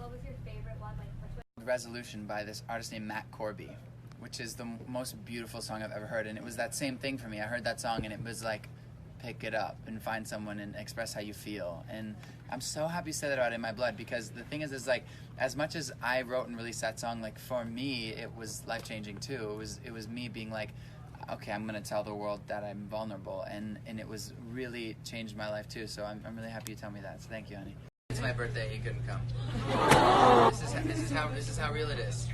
What was your favorite one? Like, which one? Resolution by this artist named Matt Corby, which is the most beautiful song I've ever heard. And it was that same thing for me. I heard that song and it was like, pick it up and find someone and express how you feel. And I'm so happy you said that about In My Blood, because the thing is like, as much as I wrote and released that song, like for me it was life-changing too. It was me being like, okay, I'm gonna tell the world that I'm vulnerable, and it was really changed my life too. So I'm really happy you tell me that. So thank you, honey. It's my birthday. He couldn't come. This is how real it is.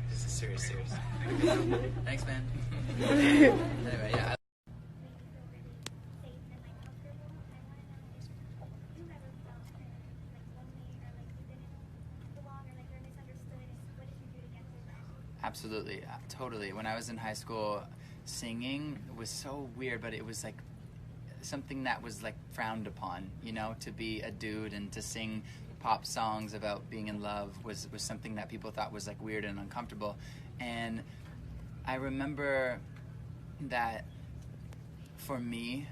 This is serious. Thanks, man. Anyway, yeah. Absolutely, totally. When I was in high school, singing was so weird, but it was like something that was like frowned upon, you know, to be a dude and to sing pop songs about being in love was something that people thought was like weird and uncomfortable. And I remember that for me,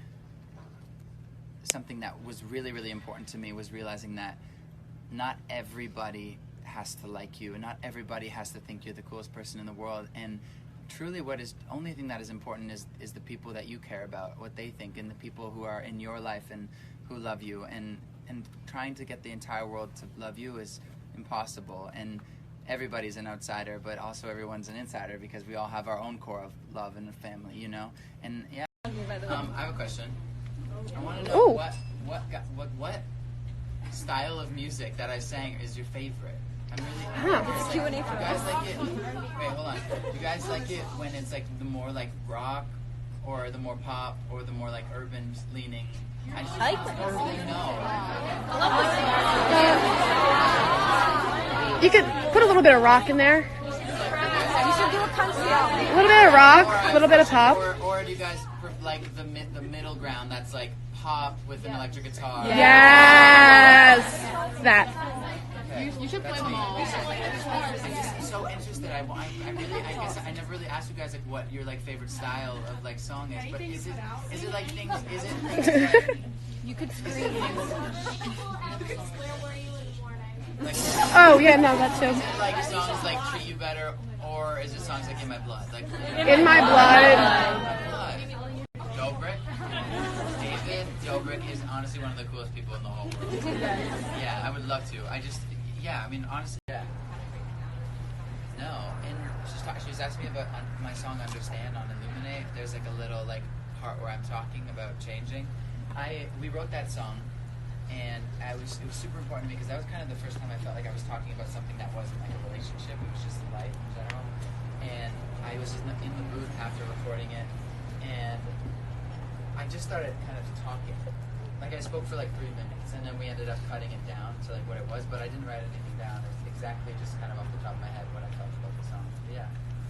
something that was really, really important to me was realizing that not everybody has to like you, and not everybody has to think you're the coolest person in the world. And truly only thing that is important is the people that you care about, what they think, and the people who are in your life and who love you. And trying to get the entire world to love you is impossible. And everybody's an outsider, but also everyone's an insider, because we all have our own core of love and family, you know? And yeah. I have a question. I want to know what style of music that I sang is your favorite? I'm really It's Q&A for you guys like it? Wait, hold on. You guys like it when it's like the more like rock, or the more pop, or the more like urban leaning? I like don't really know. You could put a little bit of rock in there. You should do a country album. A little bit of rock, a little bit of pop. Or do you guys like the middle ground that's like pop with an electric guitar? Yes! That. You should play them all. I'm just so interested. I guess I never really asked you guys like what your like favorite style of like song is, but is it like things? Is it things that You could scream. like? Oh, yeah, no, that too. Is it like songs like Treat You Better, or is it songs like In My Blood? Like In My Blood. Dobrik. David Dobrik is honestly one of the coolest people in the whole world. Yeah, I would love to. I mean, honestly, yeah. No, and she was asking me about my song Understand on Illuminate. There's like a little like part where I'm talking about changing. We wrote that song, and it was super important to me, because that was kind of the first time I felt like I was talking about something that wasn't like a relationship. It was just life in general. And I was just in the booth after recording it, and I just started kind of talking. Like I spoke for like 3 minutes, and then we ended up cutting it down to like what it was, but I didn't write anything down. It's exactly just kind of off the top of my head what I felt about the song. But yeah,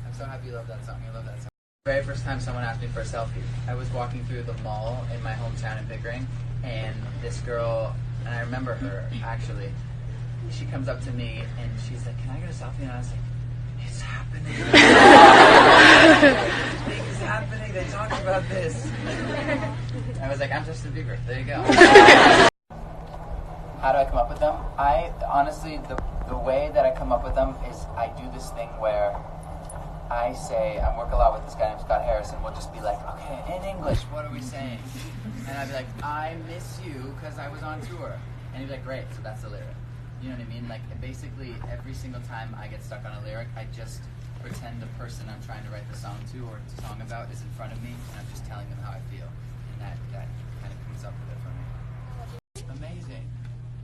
I'm so happy you love that song. I love that song. The very first time someone asked me for a selfie, I was walking through the mall in my hometown in Pickering, and this girl, and I remember her actually, she comes up to me and she's like, "Can I get a selfie?" And I was like, "It's happening." It's happening. They talked about this. I was like, "I'm Justin Bieber." There you go. How do I come up with them? I honestly, the way that I come up with them is I do this thing where I say, I work a lot with this guy named Scott Harris, and we'll just be like, okay, in English, what are we saying? And I'd be like, I miss you because I was on tour. And he'd be like, great, so that's the lyric. You know what I mean? Like, basically, every single time I get stuck on a lyric, I just pretend the person I'm trying to write the song to or the song about is in front of me, and I'm just telling them how I feel. And that kind of comes up with it for me. Amazing.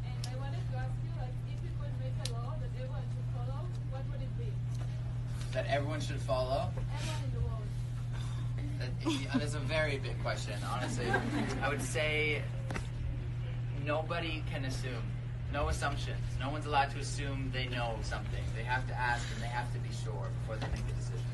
And I wanted to ask you, like, if it would make a law that everyone should follow, what would it be? That everyone should follow? Everyone in the world. That's a very big question, honestly. I would say nobody can assume. No assumptions. No one's allowed to assume they know something. They have to ask, and they have to be sure before they make a decision.